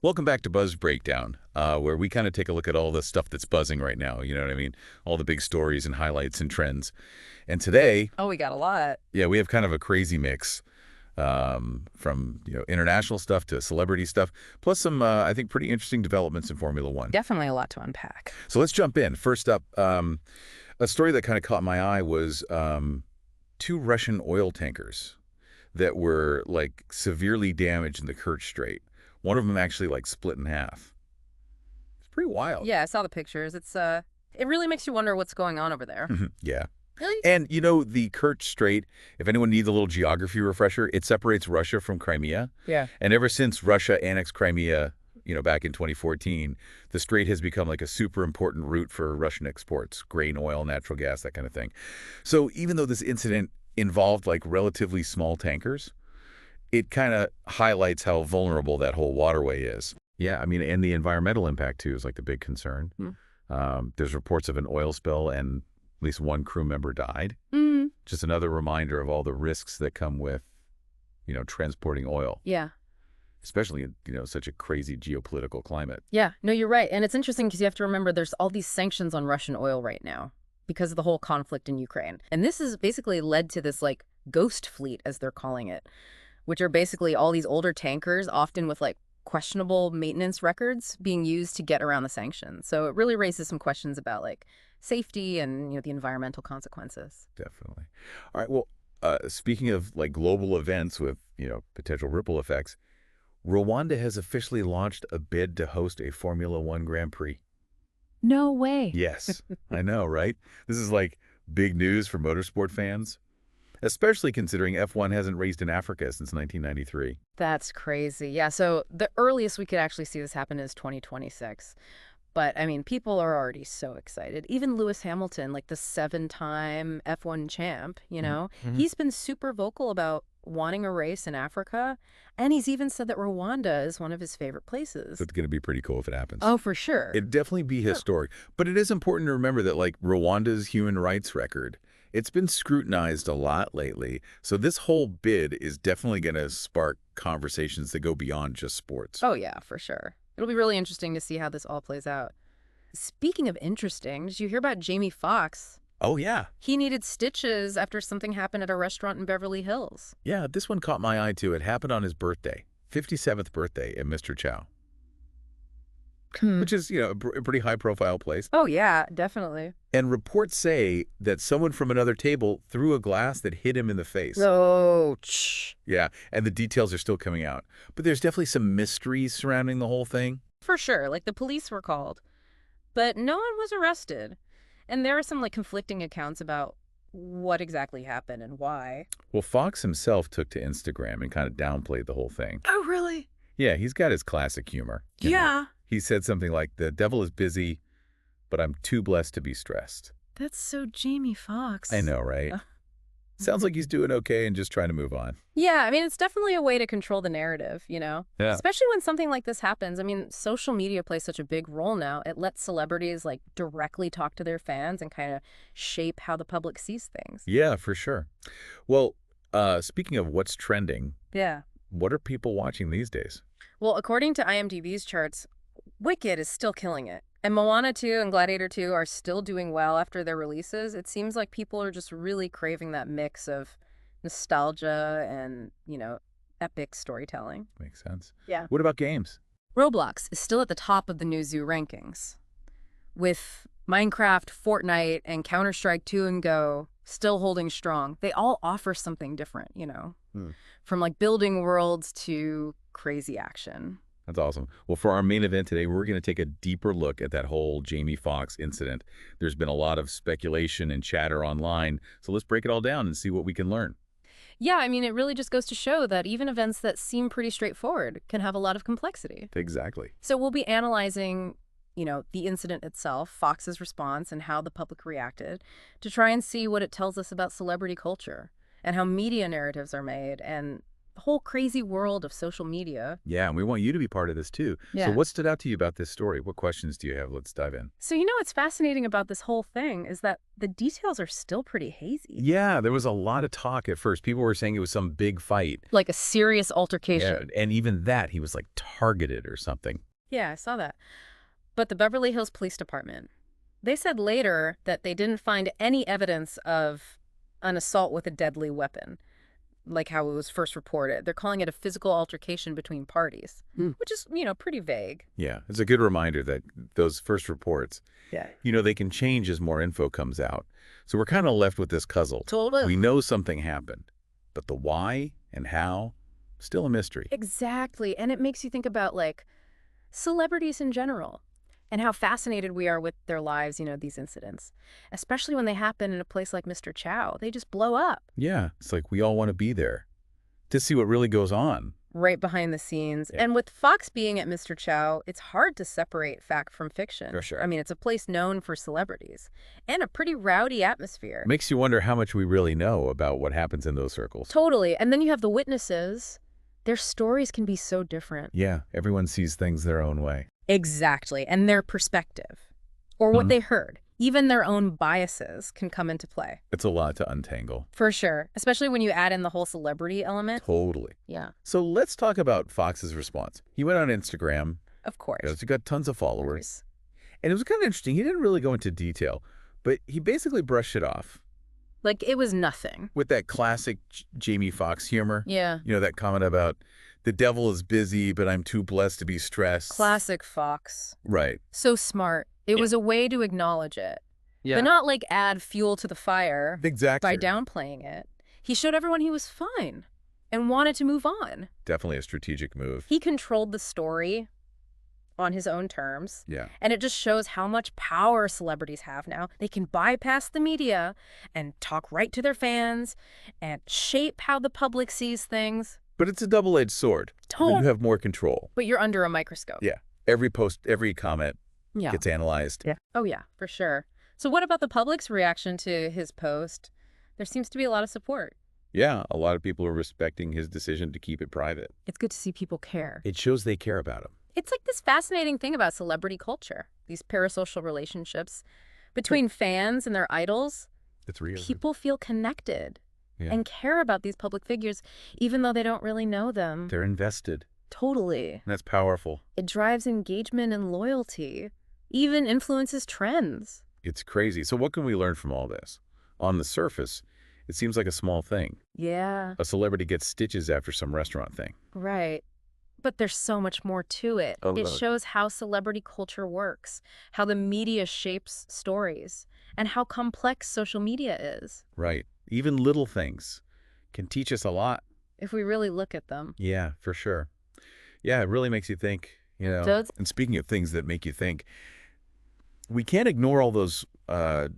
Welcome back to Buzz Breakdown, where we kind of take a look at all the stuff that's buzzing right now. You know what I mean? All the big stories and highlights and trends. And today, Oh, we got a lot. yeah, we have kind of a crazy mix from international stuff to celebrity stuff, plus some I think pretty interesting developments in Formula One. Definitely a lot to unpack. So let's jump in. First up, a story that kind of caught my eye was two Russian oil tankers that were like severely damaged in the Kerch Strait. One of them actually like split in half. It's pretty wild. Yeah, I saw the pictures. It really makes you wonder what's going on over there. Yeah. Really? And, the Kerch Strait, if anyone needs a little geography refresher, it separates Russia from Crimea. Yeah. And ever since Russia annexed Crimea, back in 2014, the strait has become like a super important route for Russian exports, grain, oil, natural gas, that kind of thing. So even though this incident involved like relatively small tankers, it kind of highlights how vulnerable that whole waterway is. Yeah, I mean, and the environmental impact, too, is like the big concern. There's reports of an oil spill and at least one crew member died. Just another reminder of all the risks that come with, transporting oil, Yeah. especially in, such a crazy geopolitical climate. Yeah. No, you're right. And it's interesting because you have to remember there's all these sanctions on Russian oil right now because of the whole conflict in Ukraine. And this has basically led to this like ghost fleet, as they're calling it, which are basically all these older tankers, often with like questionable maintenance records being used to get around the sanctions. So it really raises some questions about like safety and, the environmental consequences. Definitely. All right, well, speaking of like global events with, potential ripple effects, Rwanda has officially launched a bid to host a Formula One Grand Prix. No way. Yes, I know, right? This is like big news for motorsport fans, especially considering F1 hasn't raced in Africa since 1993. That's crazy. Yeah, so the earliest we could actually see this happen is 2026. But, I mean, people are already so excited. Even Lewis Hamilton, like the 7-time F1 champ, he's been super vocal about wanting a race in Africa. And he's even said that Rwanda is one of his favorite places. It's going to be pretty cool if it happens. Oh, for sure. It'd definitely be historic. But it is important to remember that, like, Rwanda's human rights record, it's been scrutinized a lot lately. So this whole bid is definitely going to spark conversations that go beyond just sports. Oh, yeah, for sure. It'll be really interesting to see how this all plays out. Speaking of interesting, did you hear about Jamie Foxx? Oh, yeah. He needed stitches after something happened at a restaurant in Beverly Hills. Yeah, this one caught my eye, too. It happened on his birthday, 57th birthday at Mr. Chow, which is, a pretty high-profile place. Oh, yeah, definitely. And reports say that someone from another table threw a glass that hit him in the face. Oh, Yeah, and the details are still coming out. But there's definitely some mysteries surrounding the whole thing. for sure. Like, the police were called. But no one was arrested. And there are some, like, conflicting accounts about what exactly happened and why. Well, Fox himself took to Instagram and kind of downplayed the whole thing. Oh, really? Yeah, he's got his classic humor. Yeah. He said something like, "The devil is busy, but I'm too blessed to be stressed." That's so Jamie Foxx. I know, right? Sounds like he's doing okay and just trying to move on. Yeah, I mean, it's definitely a way to control the narrative, Yeah. Especially when something like this happens. I mean, social media plays such a big role now. It lets celebrities, like, directly talk to their fans and kind of shape how the public sees things. Yeah, for sure. Well, speaking of what's trending, Yeah. what are people watching these days? Well, according to IMDb's charts, Wicked is still killing it. And Moana 2 and Gladiator 2 are still doing well after their releases. It seems like people are just really craving that mix of nostalgia and, epic storytelling. Makes sense. Yeah. What about games? Roblox is still at the top of the Newzoo rankings, with Minecraft, Fortnite, and Counter-Strike 2 and Go still holding strong. They all offer something different, from like building worlds to crazy action. That's awesome. Well, for our main event today, we're going to take a deeper look at that whole Jamie Foxx incident. There's been a lot of speculation and chatter online, so let's break it all down and see what we can learn. Yeah, I mean, it really just goes to show that even events that seem pretty straightforward can have a lot of complexity. Exactly. So we'll be analyzing, the incident itself, Fox's response, and how the public reacted to try and see what it tells us about celebrity culture and how media narratives are made and whole crazy world of social media. Yeah, and we want you to be part of this too. Yeah. So what stood out to you about this story? What questions do you have? Let's dive in. So what's fascinating about this whole thing is that the details are still pretty hazy. Yeah, there was a lot of talk at first. People were saying it was some big fight. Like a serious altercation. Yeah, and even that, he was like targeted or something. Yeah, I saw that. But the Beverly Hills Police Department, they said later that they didn't find any evidence of an assault with a deadly weapon, like how it was first reported. They're calling it a physical altercation between parties, which is, pretty vague. Yeah, it's a good reminder that those first reports, they can change as more info comes out. So we're kind of left with this puzzle. Totally. We know something happened, but the why and how, still a mystery. Exactly. And it makes you think about, like, celebrities in general and how fascinated we are with their lives, these incidents, especially when they happen in a place like Mr. Chow. They just blow up. Yeah, it's like we all want to be there to see what really goes on. Right behind the scenes. Yeah. And with Fox being at Mr. Chow, it's hard to separate fact from fiction. For sure. I mean, it's a place known for celebrities and a pretty rowdy atmosphere. Makes you wonder how much we really know about what happens in those circles. Totally. And then you have the witnesses. Their stories can be so different. Yeah, everyone sees things their own way. Exactly. And their perspective or what they heard. Even their own biases can come into play. It's a lot to untangle. For sure. Especially when you add in the whole celebrity element. Totally. Yeah. So let's talk about Fox's response. He went on Instagram. Of course. He got tons of followers. And it was kind of interesting. He didn't really go into detail, but he basically brushed it off. Like it was nothing. With that classic Jamie Foxx humor. Yeah. That comment about the devil is busy, but I'm too blessed to be stressed. Classic Fox. Right. So smart. It was a way to acknowledge it. Yeah. But not like add fuel to the fire. Exactly. By downplaying it. He showed everyone he was fine and wanted to move on. Definitely a strategic move. He controlled the story on his own terms. Yeah. And it just shows how much power celebrities have now. They can bypass the media and talk right to their fans and shape how the public sees things. But it's a double-edged sword. You have more control. But you're under a microscope. Yeah. Every post, every comment gets analyzed. Yeah. Oh, yeah, for sure. So what about the public's reaction to his post? There seems to be a lot of support. Yeah, a lot of people are respecting his decision to keep it private. It's good to see people care. It shows they care about him. It's like this fascinating thing about celebrity culture, these parasocial relationships between fans and their idols. It's real. People feel connected and care about these public figures, even though they don't really know them. They're invested. Totally. And that's powerful. It drives engagement and loyalty, even influences trends. It's crazy. So what can we learn from all this? On the surface, it seems like a small thing. Yeah. A celebrity gets stitches after some restaurant thing. Right. But there's so much more to it. It shows how celebrity culture works, how the media shapes stories, and how complex social media is. Right. Even little things can teach us a lot. If we really look at them. Yeah, for sure. Yeah, it really makes you think, And speaking of things that make you think, we can't ignore all those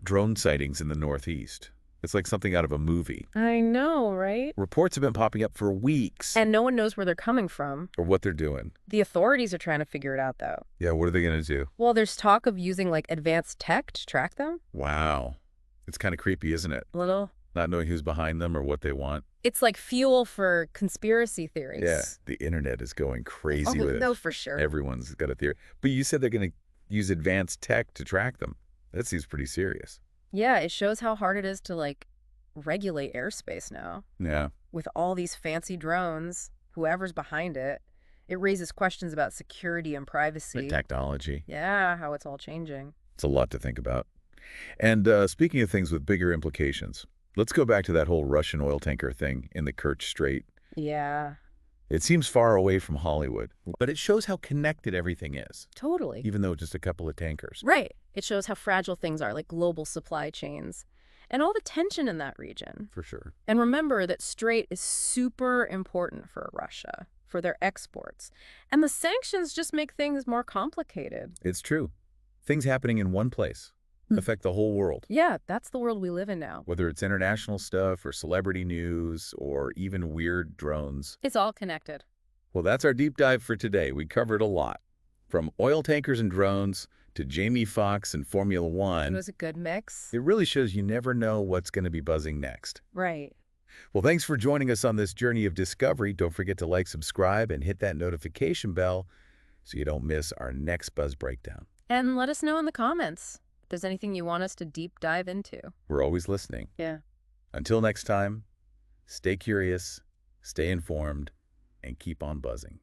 drone sightings in the Northeast. It's like something out of a movie. I know, right? Reports have been popping up for weeks. And no one knows where they're coming from. Or what they're doing. The authorities are trying to figure it out, though. Yeah, what are they going to do? Well, there's talk of using, like, advanced tech to track them. Wow. It's kind of creepy, isn't it? A little. Not knowing who's behind them or what they want. It's like fuel for conspiracy theories. Yeah, the internet is going crazy with it. No, for sure. Everyone's got a theory. But you said they're going to use advanced tech to track them. That seems pretty serious. Yeah, it shows how hard it is to, like, regulate airspace now. Yeah. With all these fancy drones, whoever's behind it, it raises questions about security and privacy. The technology. Yeah, how it's all changing. It's a lot to think about. And speaking of things with bigger implications, let's go back to that whole Russian oil tanker thing in the Kerch Strait. Yeah. It seems far away from Hollywood, but it shows how connected everything is. Totally. Even though just a couple of tankers. Right. It shows how fragile things are, like global supply chains. And all the tension in that region. For sure. And remember that Strait is super important for Russia, for their exports. And the sanctions just make things more complicated. It's true. Things happening in one place affect the whole world. Yeah, that's the world we live in now. Whether it's international stuff or celebrity news or even weird drones. It's all connected. Well, that's our deep dive for today. We covered a lot. From oil tankers and drones to Jamie Foxx and Formula One. It was a good mix. It really shows you never know what's going to be buzzing next. Right. Well, thanks for joining us on this journey of discovery. Don't forget to like, subscribe, and hit that notification bell so you don't miss our next Buzz Breakdown. And let us know in the comments if there's anything you want us to deep dive into. We're always listening. Yeah. Until next time, stay curious, stay informed, and keep on buzzing.